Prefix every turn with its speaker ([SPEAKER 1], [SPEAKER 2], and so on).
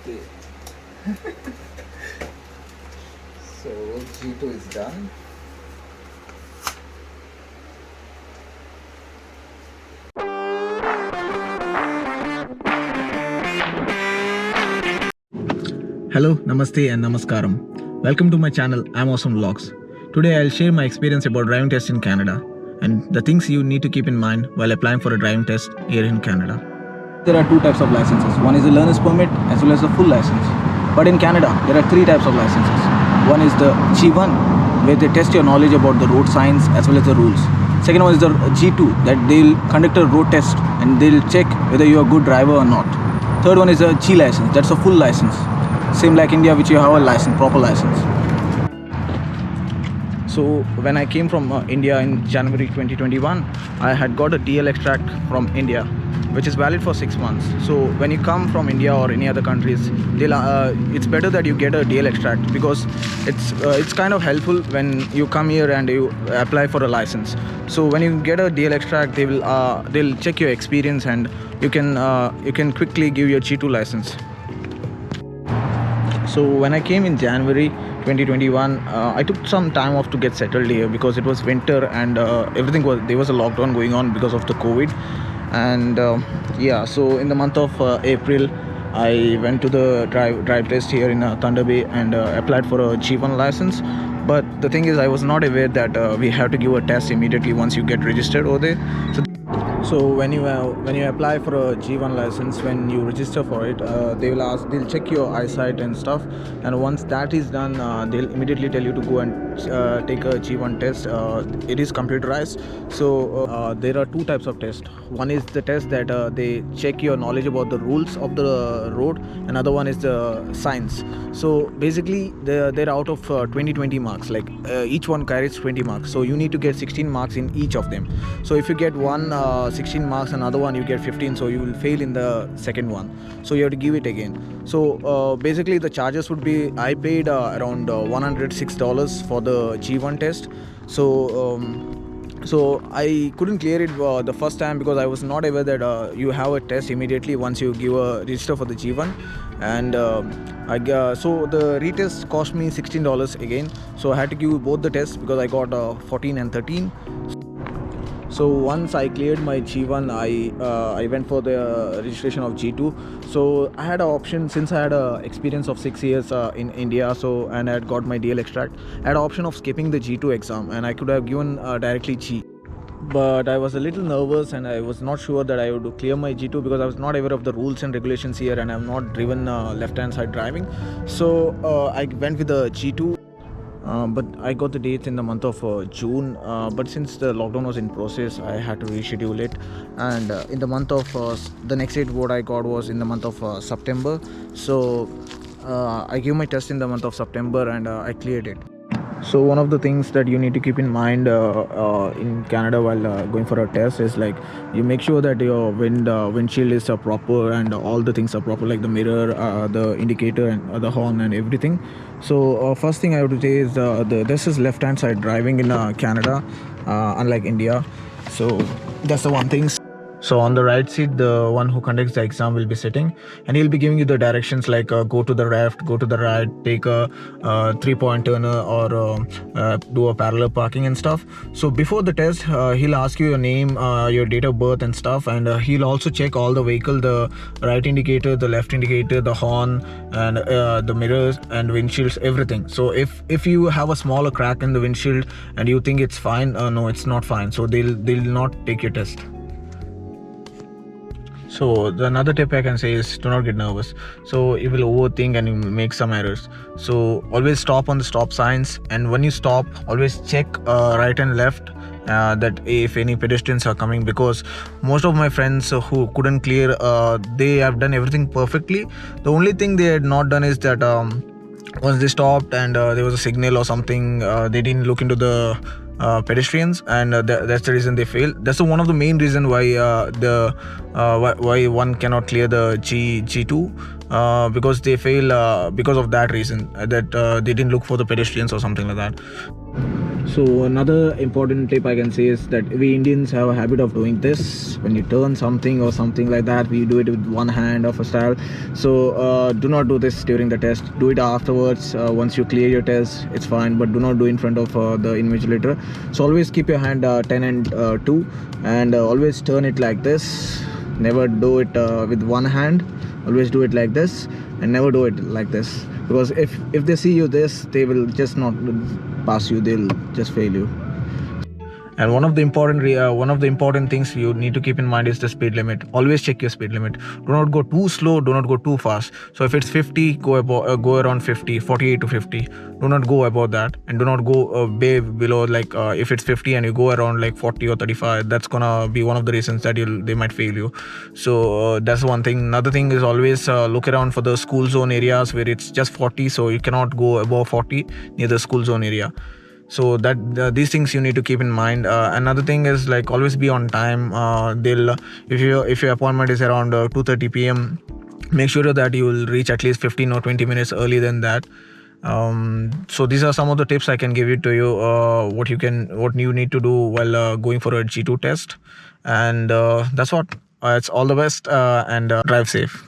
[SPEAKER 1] Okay. So G2 is done.
[SPEAKER 2] Hello, Namaste and Namaskaram. Welcome to my channel, I'm Awesome Vlogs. Today I'll share my experience about driving tests in Canada and the things you need to keep in mind while applying for a driving test here in Canada.
[SPEAKER 1] There are two types of licenses. One is a learner's permit as well as a full license. But in Canada, there are three types of licenses. One is the G1, where they test your knowledge about the road signs as well as the rules. Second one is the G2, that they'll conduct a road test and they'll check whether you're a good driver or not. Third one is a G license, that's a full license. Same like India, which you have a license, proper license. So when I came from India in January 2021, I had got a DL extract from India, which is valid for 6 months. So when you come from India or any other countries, it's better that you get a DL extract, because it's kind of helpful when you come here and you apply for a license. So when you get a DL extract, they'll check your experience and you can quickly give your G2 license. So when I came in January 2021, I took some time off to get settled here because it was winter and there was a lockdown going on because of the COVID. And yeah, so in the month of April, I went to the drive test here in Thunder Bay and applied for a G1 license. But the thing is, I was not aware that we have to give a test immediately once you get registered over there. So when you apply for a G1 license, when you register for it, they'll check your eyesight and stuff, and once that is done, they'll immediately tell you to go and take a G1 test. It is computerized. So there are two types of tests. One is the test that they check your knowledge about the rules of the road. Another one is the signs. So basically they're out of 20 marks, like each one carries 20 marks, so you need to get 16 marks in each of them. So if you get one 16 marks, another one you get 15, so you will fail in the second one, so you have to give it again. So basically the charges would be, I paid around $106 for the G1 test. So I couldn't clear it the first time because I was not aware that you have a test immediately once you register for the G1. And so the retest cost me $16 again. So I had to give both the tests because I got 14 and 13. So once I cleared my G1, I went for the registration of G2. So I had an option, since I had an experience of 6 years in India, and I had got my DL extract, I had an option of skipping the G2 exam and I could have given directly G. But I was a little nervous and I was not sure that I would clear my G2 because I was not aware of the rules and regulations here, and I have not driven left-hand side driving. So I went with the G2. But I got the dates in the month of June, but since the lockdown was in process, I had to reschedule it. And in the month of the next date what I got was in the month of September. So I gave my test in the month of September and I cleared it. So one of the things that you need to keep in mind in Canada while going for a test is, like, you make sure that your windshield is proper and all the things are proper, like the mirror, the indicator and the horn and everything. So first thing I would say is this is left-hand side driving in Canada, unlike India. So that's the one thing. So on the right seat, the one who conducts the exam will be sitting, and he'll be giving you the directions like go to the left, go to the right, take a 3-point turner, or do a parallel parking and stuff. So before the test, he'll ask you your name, your date of birth and stuff, and he'll also check all the vehicle, the right indicator, the left indicator, the horn, and the mirrors and windshields, everything. So if you have a smaller crack in the windshield and you think it's fine, no, it's not fine. So they'll not take your test. So the another tip I can say is, do not get nervous. So you will overthink and you will make some errors. So always stop on the stop signs, and when you stop, always check right and left, that if any pedestrians are coming, because most of my friends who couldn't clear, they have done everything perfectly. The only thing they had not done is that once they stopped and there was a signal or something, they didn't look into the pedestrians, and that's the reason they fail. That's one of the main reason why why one cannot clear the G2.
[SPEAKER 2] because they fail because of that reason, that they didn't look for the pedestrians or something like that.
[SPEAKER 1] So another important tip I can say is that we Indians have a habit of doing this. When you turn something or something like that, we do it with one hand of a style. So do not do this during the test. Do it afterwards. Once you clear your test, it's fine. But do not do in front of the invigilator. So always keep your hand 10 and 2, and always turn it like this. Never do it with one hand. Always do it like this, and never do it like this, because if they see you this, they will just not pass you, they'll just fail you.
[SPEAKER 2] And one of the important things you need to keep in mind is the speed limit. Always check your speed limit. Do not go too slow, do not go too fast. So if it's 50, go around 50, 48 to 50. Do not go above that, and do not go way below. Like if it's 50 and you go around like 40 or 35, that's gonna be one of the reasons that they might fail you. So that's one thing. Another thing is always look around for the school zone areas where it's just 40, so you cannot go above 40 near the school zone area. So that these things you need to keep in mind. Another thing is like always be on time. They'll if your appointment is around 2:30 p.m., make sure that you will reach at least 15 or 20 minutes early than that. So these are some of the tips I can give you to you, what you need to do while going for a G2 test. And that's what. It's all the best, and drive safe.